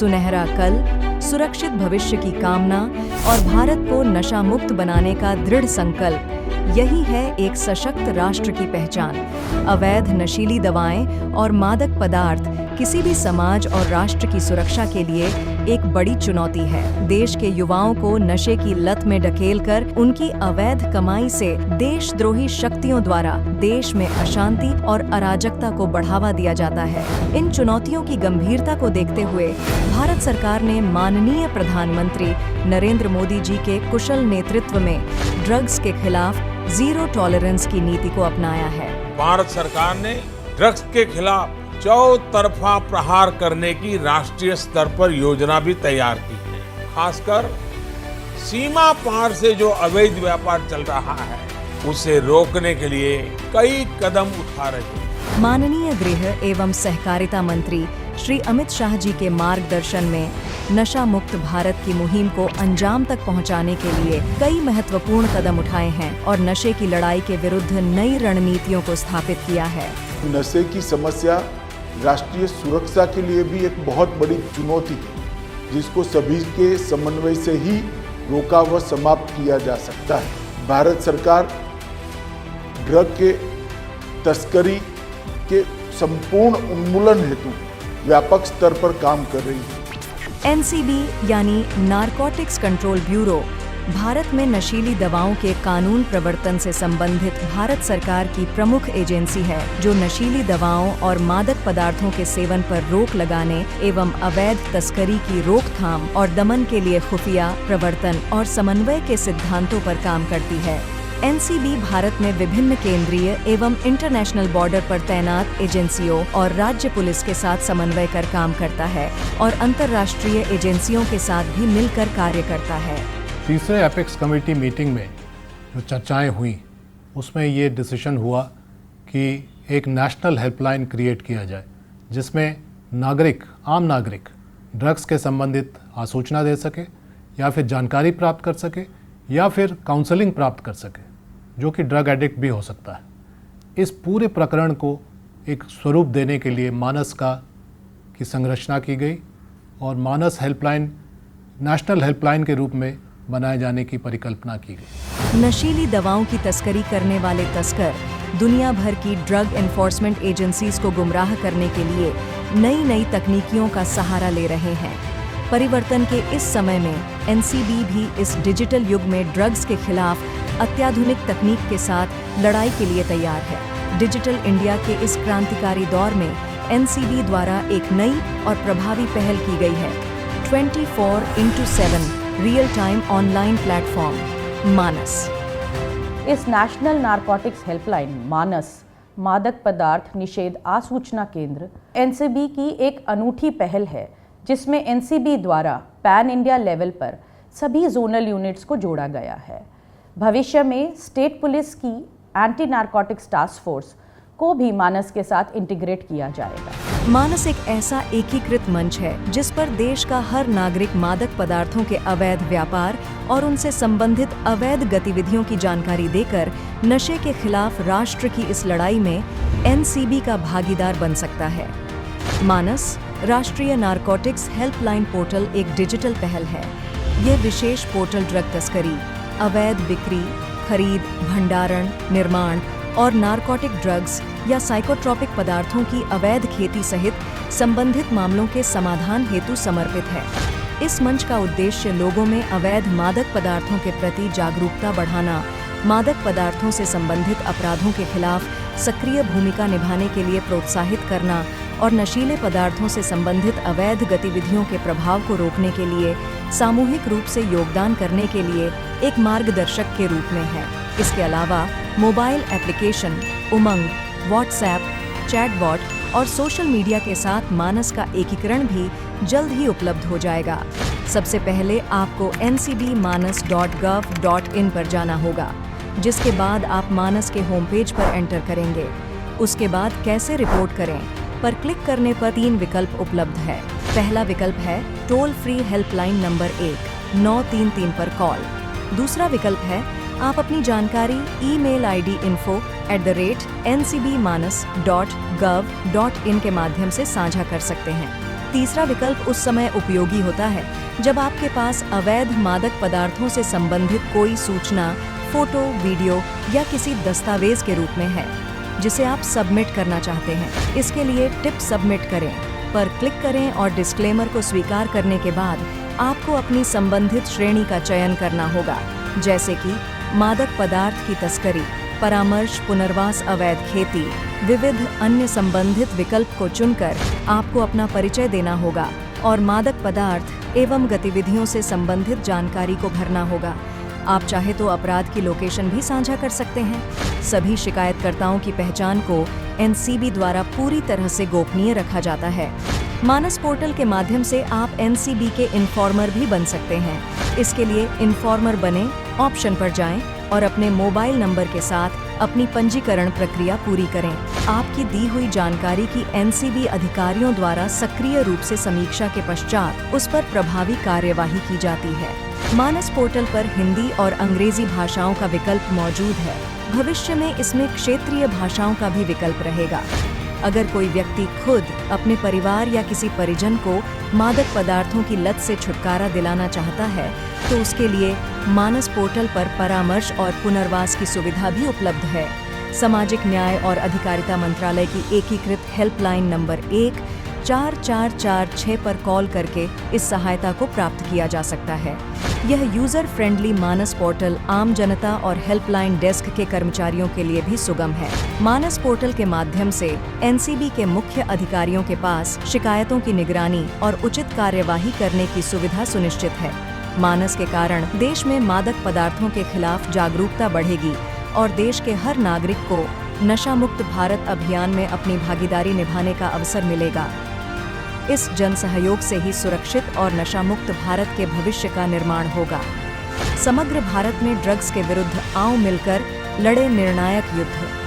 सुनहरा कल, सुरक्षित भविष्य की कामना और भारत को नशा मुक्त बनाने का दृढ़ संकल्प, यही है एक सशक्त राष्ट्र की पहचान। अवैध नशीली दवाएं और मादक पदार्थ किसी भी समाज और राष्ट्र की सुरक्षा के लिए एक बड़ी चुनौती है। देश के युवाओं को नशे की लत में ढकेलकर उनकी अवैध कमाई से देशद्रोही शक्तियों द्वारा देश में अशांति और अराजकता को बढ़ावा दिया जाता है। इन चुनौतियों की गंभीरता को देखते हुए भारत सरकार ने माननीय प्रधानमंत्री नरेंद्र मोदी जी के कुशल नेतृत्व में ड्रग्स के खिलाफ जीरो टॉलरेंस की नीति को अपनाया है। भारत सरकार ने ड्रग्स के खिलाफ चौतरफा प्रहार करने की राष्ट्रीय स्तर पर योजना भी तैयार की है। खासकर सीमा पार से जो अवैध व्यापार चल रहा है, उसे रोकने के लिए कई कदम उठा रही है। माननीय गृह एवं सहकारिता मंत्री श्री अमित शाह जी के मार्गदर्शन में नशा मुक्त भारत की मुहिम को अंजाम तक पहुंचाने के लिए कई महत्वपूर्ण कदम उठाए हैं और नशे की लड़ाई के विरुद्ध नई रणनीतियों को स्थापित किया है। नशे की समस्या राष्ट्रीय सुरक्षा के लिए भी एक बहुत बड़ी चुनौती है, जिसको सभी के समन्वय से ही रोका व समाप्त किया जा सकता है। भारत सरकार ड्रग के तस्करी के संपूर्ण उन्मूलन हेतु व्यापक स्तर पर काम कर रही है। एनसीबी यानी नारकोटिक्स कंट्रोल ब्यूरो भारत में नशीली दवाओं के कानून प्रवर्तन से संबंधित भारत सरकार की प्रमुख एजेंसी है, जो नशीली दवाओं और मादक पदार्थों के सेवन पर रोक लगाने एवं अवैध तस्करी की रोकथाम और दमन के लिए खुफिया प्रवर्तन और समन्वय के सिद्धांतों पर काम करती है। एनसीबी भारत में विभिन्न केंद्रीय एवं इंटरनेशनल बॉर्डर पर तैनात एजेंसियों और राज्य पुलिस के साथ समन्वय कर काम करता है और अंतर्राष्ट्रीय एजेंसियों के साथ भी मिलकर कार्य करता है। तीसरे एपेक्स कमेटी मीटिंग में जो चर्चाएं हुई, उसमें ये डिसीजन हुआ कि एक नेशनल हेल्पलाइन क्रिएट किया जाए, जिसमें आम नागरिक ड्रग्स के संबंधित आसूचना दे सके या फिर जानकारी प्राप्त कर सके या फिर काउंसलिंग प्राप्त कर सके, जो कि ड्रग एडिक्ट भी हो सकता है। इस पूरे प्रकरण को एक स्वरूप देने के लिए मानस की संरचना की गई और मानस हेल्पलाइन नेशनल हेल्पलाइन के रूप में बनाए जाने की परिकल्पना की गई। नशीली दवाओं की तस्करी करने वाले तस्कर दुनिया भर की ड्रग एनफोर्समेंट एजेंसीज को गुमराह करने के लिए नई नई तकनीकियों का सहारा ले रहे हैं। परिवर्तन के इस समय में एनसीबी भी इस डिजिटल युग में ड्रग्स के खिलाफ अत्याधुनिक तकनीक के साथ लड़ाई के लिए तैयार है। डिजिटल इंडिया के इस क्रांतिकारी दौर में एनसीबी द्वारा एक नई और प्रभावी पहल की गई है। 24x7 real time online platform Manas. इस नेशनल नारकोटिक्स हेल्पलाइन मानस मादक पदार्थ निषेध आसूचना केंद्र एनसीबी की एक अनूठी पहल है, जिसमें एनसीबी द्वारा पैन इंडिया लेवल पर सभी जोनल यूनिट्स को जोड़ा गया है। भविष्य में स्टेट पुलिस की एंटी नारकोटिक्स टास्क फोर्स को भी मानस के साथ इंटीग्रेट किया जाएगा। मानस एक ऐसा एकीकृत मंच है जिस पर देश का हर नागरिक मादक पदार्थों के अवैध व्यापार और उनसे संबंधित अवैध गतिविधियों की जानकारी देकर नशे के खिलाफ राष्ट्र की इस लड़ाई में एनसीबी का भागीदार बन सकता है। मानस राष्ट्रीय नारकोटिक्स हेल्पलाइन पोर्टल एक डिजिटल पहल है। यह विशेष पोर्टल ड्रग तस्करी, अवैध बिक्री, खरीद, भंडारण, निर्माण और नारकोटिक ड्रग्स या साइकोट्रोपिक पदार्थों की अवैध खेती सहित संबंधित मामलों के समाधान हेतु समर्पित है। इस मंच का उद्देश्य लोगों में अवैध मादक पदार्थों के प्रति जागरूकता बढ़ाना, मादक पदार्थों से संबंधित अपराधों के खिलाफ सक्रिय भूमिका निभाने के लिए प्रोत्साहित करना और नशीले पदार्थों से संबंधित अवैध गतिविधियों के प्रभाव को रोकने के लिए सामूहिक रूप से योगदान करने के लिए एक मार्गदर्शक के रूप में है। इसके अलावा मोबाइल एप्लीकेशन, उमंग, व्हाट्सएप, चैटबॉट और सोशल मीडिया के साथ मानस का एकीकरण भी जल्द ही उपलब्ध हो जाएगा। सबसे पहले आपको ncbmanas.gov.in पर जाना होगा, जिसके बाद आप मानस के होम पेज पर एंटर करेंगे। उसके बाद कैसे रिपोर्ट करें पर क्लिक करने पर 3 विकल्प उपलब्ध है। पहला विकल्प है टोल फ्री हेल्पलाइन नंबर 1933 पर कॉल। दूसरा विकल्प है आप अपनी जानकारी ईमेल आईडी info@ncbmanas.gov.in के माध्यम से साझा कर सकते हैं। तीसरा विकल्प उस समय उपयोगी होता है जब आपके पास अवैध मादक पदार्थों से संबंधित कोई सूचना, फोटो, वीडियो या किसी दस्तावेज के रूप में है जिसे आप सबमिट करना चाहते हैं। इसके लिए टिप सबमिट करें पर क्लिक करें और डिस्क्लेमर को स्वीकार करने के बाद आपको अपनी संबंधित श्रेणी का चयन करना होगा, जैसे कि मादक पदार्थ की तस्करी, परामर्श, पुनर्वास, अवैध खेती। विविध अन्य संबंधित विकल्प को चुनकर आपको अपना परिचय देना होगा और मादक पदार्थ एवं गतिविधियों से संबंधित जानकारी को भरना होगा। आप चाहे तो अपराध की लोकेशन भी साझा कर सकते हैं। सभी शिकायतकर्ताओं की पहचान को एनसीबी द्वारा पूरी तरह से गोपनीय रखा जाता है। मानस पोर्टल के माध्यम से आप एनसीबी के इन्फॉर्मर भी बन सकते हैं। इसके लिए इन्फॉर्मर बने ऑप्शन पर जाएं और अपने मोबाइल नंबर के साथ अपनी पंजीकरण प्रक्रिया पूरी करें। आपकी दी हुई जानकारी की एनसीबी अधिकारियों द्वारा सक्रिय रूप से समीक्षा के पश्चात उस पर प्रभावी कार्यवाही की जाती है। मानस पोर्टल पर हिंदी और अंग्रेजी भाषाओं का विकल्प मौजूद है। भविष्य में इसमें क्षेत्रीय भाषाओं का भी विकल्प रहेगा। अगर कोई व्यक्ति खुद, अपने परिवार या किसी परिजन को मादक पदार्थों की लत से छुटकारा दिलाना चाहता है तो उसके लिए मानस पोर्टल पर परामर्श और पुनर्वास की सुविधा भी उपलब्ध है। सामाजिक न्याय और अधिकारिता मंत्रालय की एकीकृत हेल्पलाइन नंबर 14446 पर कॉल करके इस सहायता को प्राप्त किया जा सकता है। यह यूजर फ्रेंडली मानस पोर्टल आम जनता और हेल्पलाइन डेस्क के कर्मचारियों के लिए भी सुगम है। मानस पोर्टल के माध्यम से एनसीबी के मुख्य अधिकारियों के पास शिकायतों की निगरानी और उचित कार्यवाही करने की सुविधा सुनिश्चित है। मानस के कारण देश में मादक पदार्थों के खिलाफ जागरूकता बढ़ेगी और देश के हर नागरिक को नशा मुक्त भारत अभियान में अपनी भागीदारी निभाने का अवसर मिलेगा। इस जन सहयोग से ही सुरक्षित और नशा मुक्त भारत के भविष्य का निर्माण होगा। समग्र भारत में ड्रग्स के विरुद्ध आओ मिलकर लड़े निर्णायक युद्ध।